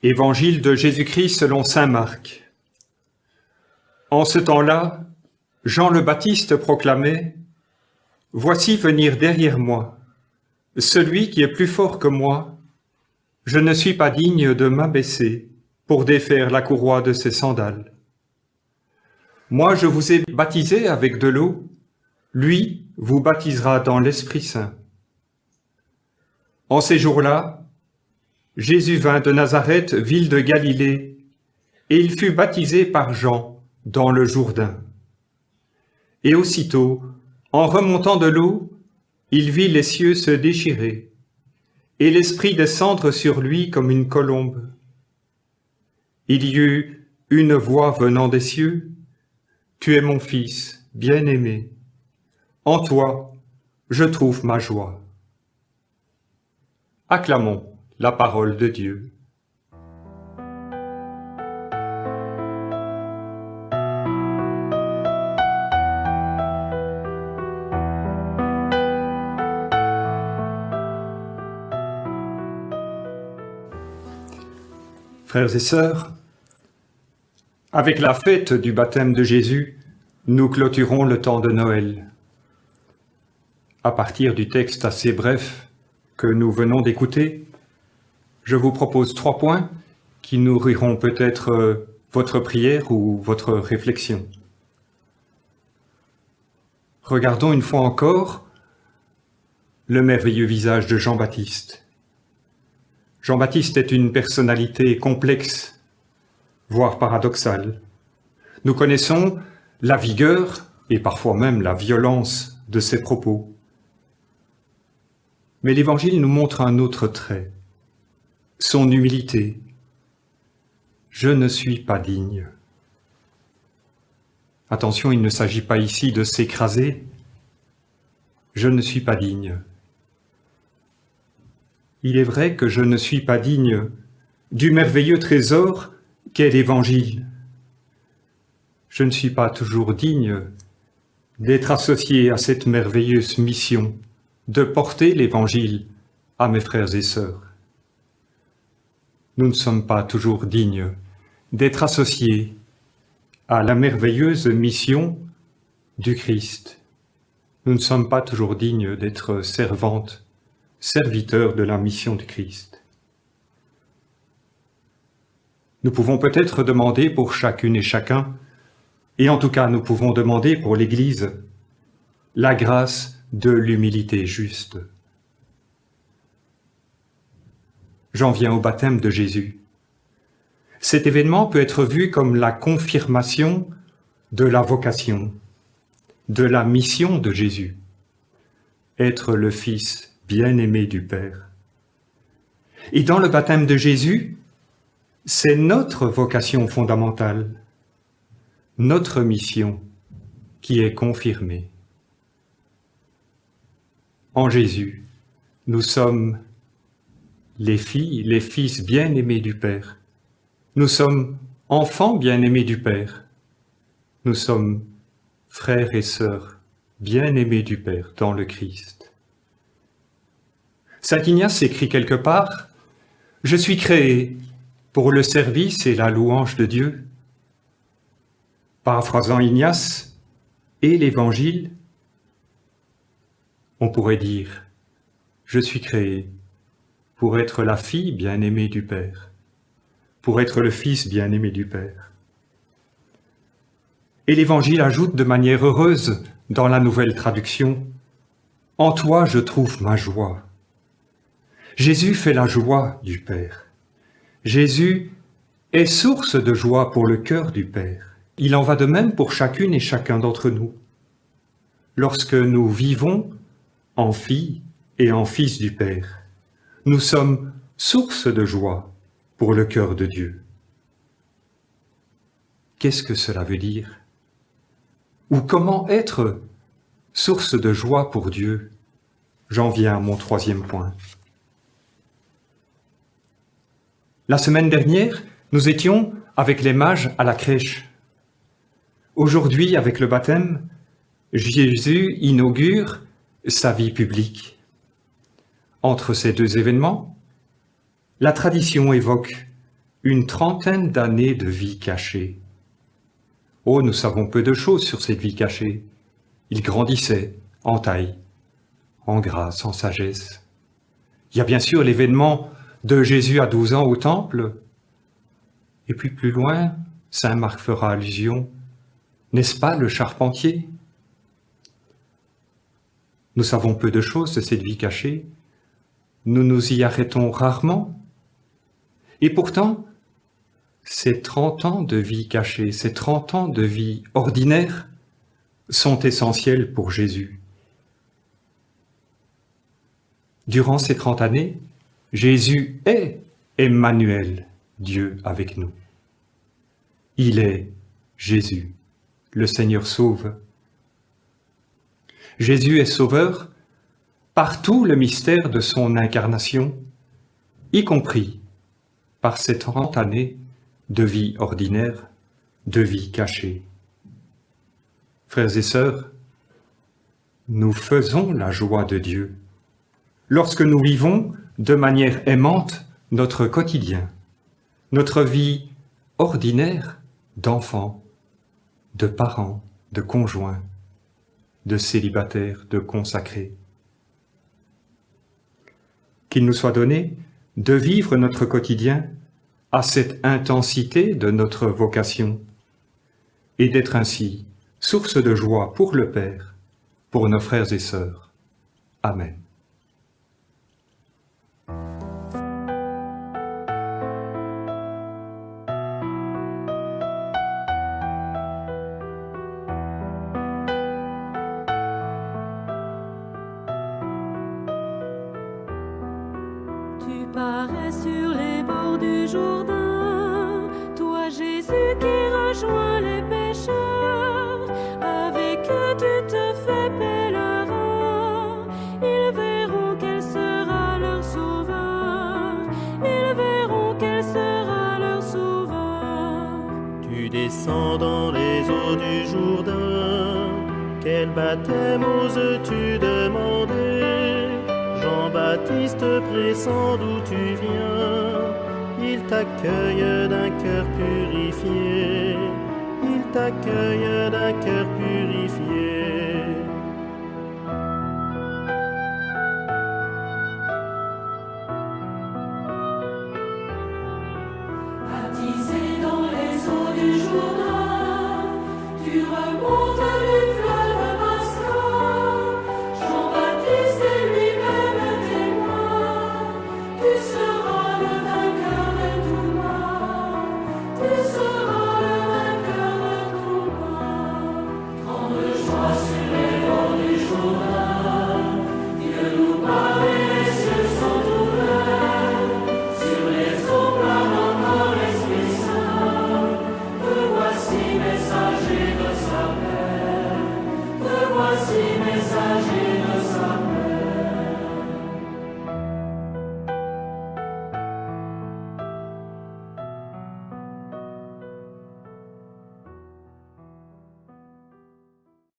Évangile de Jésus-Christ selon saint Marc. En ce temps-là, Jean le Baptiste proclamait « Voici venir derrière moi, celui qui est plus fort que moi. Je ne suis pas digne de m'abaisser pour défaire la courroie de ses sandales. Moi, je vous ai baptisé avec de l'eau, lui vous baptisera dans l'Esprit Saint. » En ces jours-là, Jésus vint de Nazareth, ville de Galilée, et il fut baptisé par Jean dans le Jourdain. Et aussitôt, en remontant de l'eau, il vit les cieux se déchirer, et l'Esprit descendre sur lui comme une colombe. Il y eut une voix venant des cieux, « Tu es mon Fils, bien-aimé. En toi, je trouve ma joie. » Acclamons la parole de Dieu. Frères et sœurs, avec la fête du baptême de Jésus, nous clôturons le temps de Noël. À partir du texte assez bref que nous venons d'écouter, je vous propose 3 points qui nourriront peut-être votre prière ou votre réflexion. Regardons une fois encore le merveilleux visage de Jean-Baptiste. Jean-Baptiste est une personnalité complexe, voire paradoxale. Nous connaissons la vigueur et parfois même la violence de ses propos. Mais l'Évangile nous montre un autre trait, son humilité. Je ne suis pas digne. Attention, il ne s'agit pas ici de s'écraser. Je ne suis pas digne. Il est vrai que je ne suis pas digne du merveilleux trésor qu'est l'Évangile. Je ne suis pas toujours digne d'être associé à cette merveilleuse mission de porter l'Évangile à mes frères et sœurs. Nous ne sommes pas toujours dignes d'être associés à la merveilleuse mission du Christ. Nous ne sommes pas toujours dignes d'être servantes, serviteurs de la mission du Christ. Nous pouvons peut-être demander pour chacune et chacun, et en tout cas nous pouvons demander pour l'Église, la grâce de l'humilité juste. J'en viens au baptême de Jésus. Cet événement peut être vu comme la confirmation de la vocation, de la mission de Jésus, être le Fils bien-aimé du Père. Et dans le baptême de Jésus, c'est notre vocation fondamentale, notre mission qui est confirmée. En Jésus, nous sommes les filles, les fils bien-aimés du Père. Nous sommes enfants bien-aimés du Père. Nous sommes frères et sœurs bien-aimés du Père dans le Christ. Saint Ignace écrit quelque part « Je suis créé pour le service et la louange de Dieu ». Paraphrasant Ignace et l'Évangile, on pourrait dire « Je suis créé pour être la fille bien-aimée du Père, pour être le Fils bien-aimé du Père. » Et l'Évangile ajoute de manière heureuse dans la nouvelle traduction « En toi je trouve ma joie ». Jésus fait la joie du Père. Jésus est source de joie pour le cœur du Père. Il en va de même pour chacune et chacun d'entre nous. Lorsque nous vivons en filles et en fils du Père, nous sommes source de joie pour le cœur de Dieu. Qu'est-ce que cela veut dire? Ou comment être source de joie pour Dieu? J'en viens à mon 3e point. La semaine dernière, nous étions avec les mages à la crèche. Aujourd'hui, avec le baptême, Jésus inaugure sa vie publique. Entre ces 2 événements, la tradition évoque une trentaine d'années de vie cachée. Oh, nous savons peu de choses sur cette vie cachée. Il grandissait en taille, en grâce, en sagesse. Il y a bien sûr l'événement de Jésus à 12 ans au temple. Et puis plus loin, saint Marc fera allusion. N'est-ce pas le charpentier? Nous savons peu de choses de cette vie cachée. Nous nous y arrêtons rarement. Et pourtant, ces 30 ans de vie cachée, ces 30 ans de vie ordinaire sont essentiels pour Jésus. Durant ces 30 années, Jésus est Emmanuel, Dieu avec nous. Il est Jésus, le Seigneur sauve. Jésus est sauveur par tout le mystère de son incarnation, y compris par ces 30 années de vie ordinaire, de vie cachée. Frères et sœurs, nous faisons la joie de Dieu lorsque nous vivons de manière aimante notre quotidien, notre vie ordinaire d'enfants, de parents, de conjoints, de célibataires, de consacrés. Qu'il nous soit donné de vivre notre quotidien à cette intensité de notre vocation et d'être ainsi source de joie pour le Père, pour nos frères et sœurs. Amen. Tu parais sur les bords du Jourdain, toi Jésus qui rejoins les pécheurs, avec eux tu te fais pèlerin. Ils verront quel sera leur sauveur, ils verront quel sera leur sauveur. Tu descends dans les eaux du Jourdain, quel baptême oses-tu demander? Jean-Baptiste pressant d'où tu viens, il t'accueille d'un cœur purifié, il t'accueille d'un cœur purifié. Baptisé dans les eaux du Jourdain, tu remontes